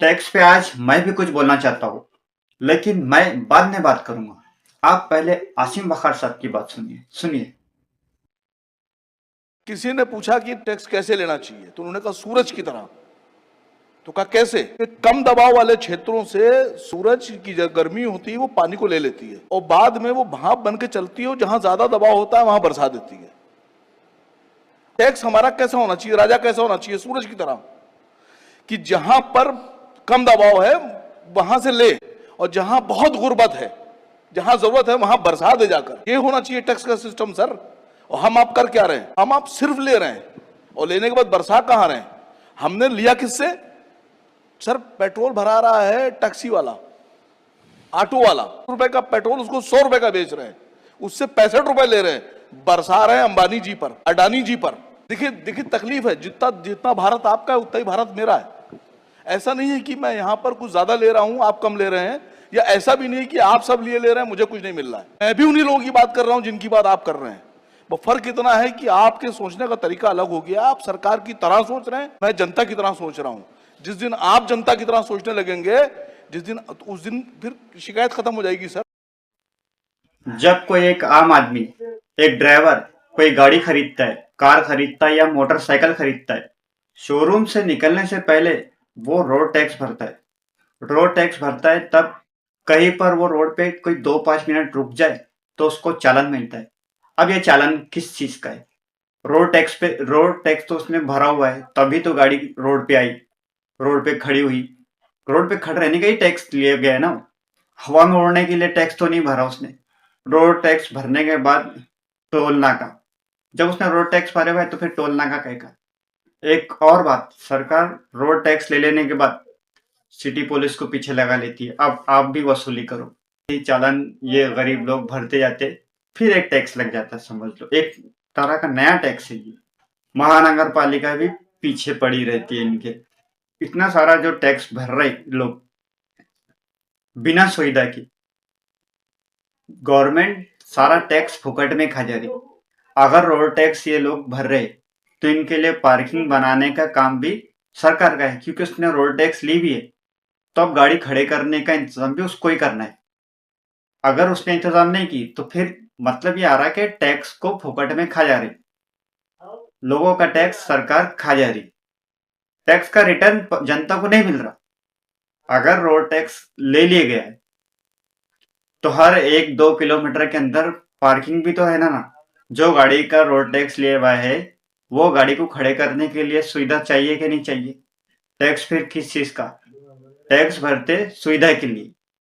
Tax पे आज मैं भी कुछ बोलना चाहता हूँ, लेकिन मैं बाद में बात करूंगा। आप पहले आसिम बखार साहब की बात सुनिए सुनिए। किसी ने पूछा कि टैक्स कैसे लेना चाहिए, तो उन्होंने कहा सूरज की तरह। तो कहा कैसे? कि कम दबाव वाले क्षेत्रों से सूरज की जो गर्मी होती है वो पानी को ले लेती है और बाद में वो भाप बन के चलती है और जहां ज्यादा दबाव होता है वहां बरसा देती है। टैक्स हमारा कैसा होना चाहिए, राजा कैसा होना चाहिए? सूरज की तरह, कि जहां पर कम दबाव है वहां से ले और जहां बहुत गुर्बत है, जहां जरूरत है वहां बरसा दे जाकर। ये होना चाहिए टैक्स का सिस्टम सर। और हम आप कर क्या रहे हैं? हम आप सिर्फ ले रहे हैं और लेने के बाद बरसा कहां रहे हैं? हमने लिया किससे? सर पेट्रोल भरा रहा है टैक्सी वाला, ऑटो वाला, ₹100 का पेट्रोल उसको ₹100 का बेच रहे हैं, उससे ₹65 ले रहे हैं, बरसा रहे हैं अंबानी जी पर, अडानी जी पर। देखिए देखिए तकलीफ है। जितना जितना भारत आपका है उतना ही भारत मेरा है। ऐसा नहीं है कि मैं यहां पर कुछ ज्यादा ले रहा हूं, आप कम ले रहे हैं, या ऐसा भी नहीं है कि आप सब लिए ले रहे हैं, मुझे कुछ नहीं मिल रहा है। मैं भी उन्हीं लोगों की बात कर रहा हूं जिनकी बात आप कर रहे हैं। वो फर्क इतना है कि आपके सोचने का तरीका अलग हो गया। आप सरकार की तरह सोच रहे हैं, मैं जनता की तरह सोच रहा हूं। जिस दिन आप जनता की तरह सोचने लगेंगे, जिस दिन, उस दिन फिर शिकायत खत्म हो जाएगी सर। जब कोई एक आम आदमी, एक ड्राइवर कोई गाड़ी खरीदता है, कार खरीदता है या मोटरसाइकिल खरीदता है, शोरूम से निकलने से पहले वो रोड टैक्स भरता है। रोड टैक्स भरता है, तब कहीं पर वो रोड पे कोई 2-5 मिनट रुक जाए तो उसको चालान मिलता है। अब ये चालान किस चीज का है? रोड टैक्स तो उसने भरा हुआ है, तभी तो गाड़ी रोड पे आई, रोड पे खड़ी हुई। रोड पे खड़े रहने का ही टैक्स लिया गया है ना। हवा में उड़ने के लिए टैक्स तो नहीं भरा उसने। रोड टैक्स भरने के बाद टोल नाका, जब उसने रोड टैक्स भरे हुआ है तो फिर टोल नाका कहेगा। एक और बात, सरकार रोड टैक्स ले लेने के बाद सिटी पुलिस को पीछे लगा लेती है, अब आप भी वसूली करो। ये चालान ये गरीब लोग भरते जाते, फिर एक टैक्स लग जाता है। समझ लो एक तरह का नया टैक्स है ये। महानगर पालिका भी पीछे पड़ी रहती है इनके। इतना सारा जो टैक्स भर रहे लोग बिना सुविधा की, गवर्नमेंट सारा टैक्स फुकट में खा जा रही। अगर रोड टैक्स ये लोग भर रहे तो इनके लिए पार्किंग बनाने का काम भी सरकार का है, क्योंकि उसने रोड टैक्स ली भी है, तो अब गाड़ी खड़े करने का इंतजाम भी उसको ही करना है। अगर उसने इंतजाम नहीं की तो फिर मतलब ये आ रहा है कि टैक्स को फुकट में खा जा रही, लोगों का टैक्स सरकार खा जा रही, टैक्स का रिटर्न जनता को नहीं मिल रहा। अगर रोड टैक्स ले लिया गया है तो हर 1-2 किलोमीटर के अंदर पार्किंग भी तो है ना। जो गाड़ी का रोड टैक्स लिया हुआ है वो गाड़ी को खड़े करने के लिए सुविधा चाहिए कि नहीं चाहिए? टैक्स फिर किस चीज का? टैक्स भरते सुविधा के लिए।